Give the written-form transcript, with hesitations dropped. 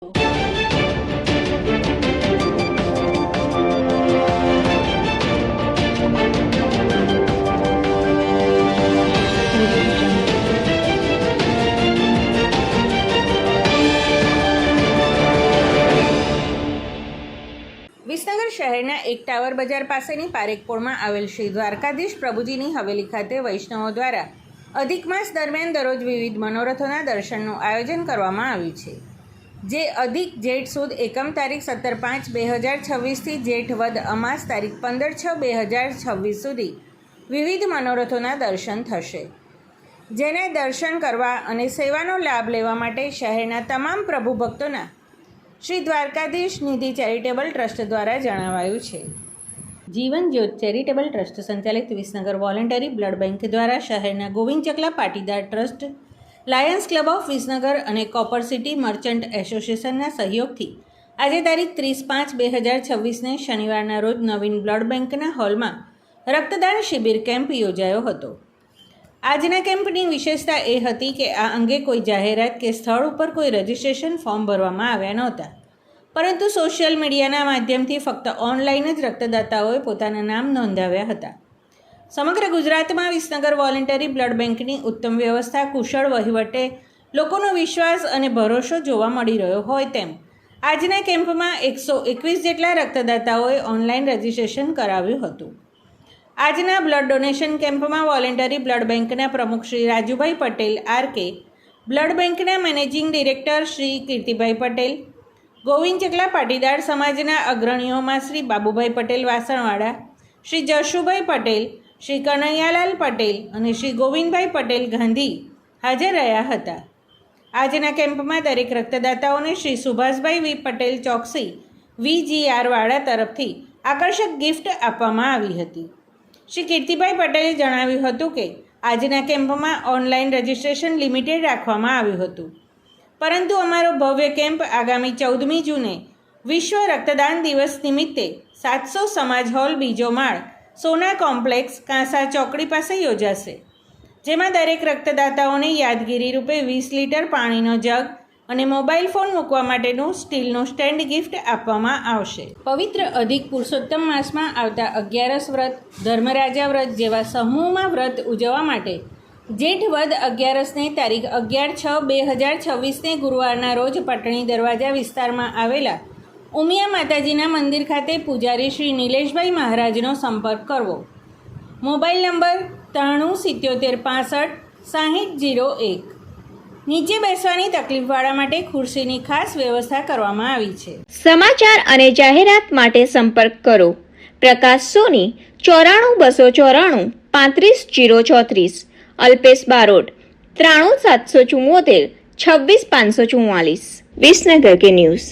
વિસનગર શહેરના એક ટાવર બજાર પાસેની પારેખપોળમાં આવેલ શ્રી દ્વારકાધીશ પ્રભુજીની હવેલી ખાતે વૈષ્ણવો દ્વારા અધિક માસ દરમિયાન દરરોજ વિવિધ મનોરથોના દર્શનનું આયોજન કરવામાં આવ્યું છે, જે અધિક જેઠ સુદ એકમ તારીખ 17/5/2026 જેઠ વદ અમાસ તારીખ 15/6/2026 સુધી વિવિધ મનોરથોના દર્શન થશે, જેને દર્શન કરવા અને સેવાનો લાભ લેવા માટે શહેરના તમામ પ્રભુ ભક્તોના શ્રી દ્વારકાધીશ નિધિ ચેરિટેબલ ટ્રસ્ટ દ્વારા જણાવાયું છે. જીવન જ્યોત ચેરિટેબલ ટ્રસ્ટ સંચાલિત વિસનગર વોલેન્ટરી બ્લડ બેંક દ્વારા શહેરના Govind Chakla Patidar trust, Lions Club of Visnagar અને કોપર સિટી મર્ચન્ટ એસોસિએશનના સહયોગથી આજે તારીખ 30/5/2026ને શનિવારના રોજ નવીન બ્લડ બેંકના હોલમાં રક્તદાન શિબિર કેમ્પ યોજાયો હતો. આજના કેમ્પની વિશેષતા એ હતી કે આ અંગે કોઈ જાહેરાત કે સ્થળ ઉપર કોઈ રજિસ્ટ્રેશન ફોર્મ ભરવામાં આવ્યા નહોતા, પરંતુ સોશિયલ મીડિયાના માધ્યમથી ફક્ત ઓનલાઈન જ રક્તદાતાઓએ પોતાના નામ નોંધાવ્યા હતા. સમગ્ર ગુજરાતમાં વિસનગર વોલેન્ટરી બ્લડ બેંકની ઉત્તમ વ્યવસ્થા, કુશળ વહીવટે લોકોનો વિશ્વાસ અને ભરોસો જોવા મળી રહ્યો હોય તેમ આજના કેમ્પમાં 121 જેટલા રક્તદાતાઓએ ઓનલાઈન રજિસ્ટ્રેશન કરાવ્યું હતું. આજના બ્લડ ડોનેશન કેમ્પમાં વોલેન્ટરી બ્લડ બેંકના પ્રમુખ શ્રી રાજુભાઈ પટેલ આરકે, બ્લડ બેંકના મેનેજિંગ ડિરેક્ટર શ્રી કીર્તિભાઈ પટેલ, ગોવિંદ ચકલા પાટીદાર સમાજના અગ્રણીઓમાં શ્રી બાબુભાઈ પટેલ વાસણવાડા, શ્રી જશુભાઈ પટેલ, શ્રી કનૈયાલાલ પટેલ અને શ્રી ગોવિંદભાઈ પટેલ ગાંધી હાજર રહ્યા હતા. આજના કેમ્પમાં દરેક રક્તદાતાઓને શ્રી સુભાષભાઈ વી પટેલ ચોકસી VGR વાડા તરફથી આકર્ષક ગિફ્ટ આપવામાં આવી હતી. શ્રી કીર્તિભાઈ પટેલે જણાવ્યું હતું કે આજના કેમ્પમાં ઓનલાઈન રજિસ્ટ્રેશન લિમિટેડ રાખવામાં આવ્યું હતું, પરંતુ અમારો ભવ્ય કેમ્પ આગામી 14મી જૂને વિશ્વ રક્તદાન દિવસ નિમિત્તે 700 સમાજ હોલ, બીજો માળ, સોના કોમ્પ્લેક્સ, કાંસા ચોકડી પાસે યોજાશે, જેમાં દરેક રક્તદાતાઓને યાદગીરી રૂપે 20 લીટર પાણીનો જગ અને મોબાઈલ ફોન મૂકવા માટેનું સ્ટીલનું સ્ટેન્ડ ગિફ્ટ આપવામાં આવશે. પવિત્ર અધિક પુરુષોત્તમ માસમાં આવતા 11 વ્રત, ધર્મરાજા વ્રત જેવા સમૂહમાં વ્રત ઉજવવા માટે જેઠ વદ 11ને તારીખ 11/6/2026ને ગુરુવારના રોજ પટણી દરવાજા વિસ્તારમાં આવેલા ઉમિયા માતાજીના મંદિર ખાતે પૂજારી શ્રી નિલેશભાઈ મહારાજનો સંપર્ક કરવો. Mobile number 9377656001. નીચે બેસવાની તકલીફવાળા માટે ખુરશીની ખાસ વ્યવસ્થા કરવામાં આવી છે. સમાચાર અને જાહેરાત માટે સંપર્ક કરો પ્રકાશ સોની 94 294 35 034, અલ્પેશ બારોટ 93 774 26 544. વિસનગર કે ન્યૂઝ.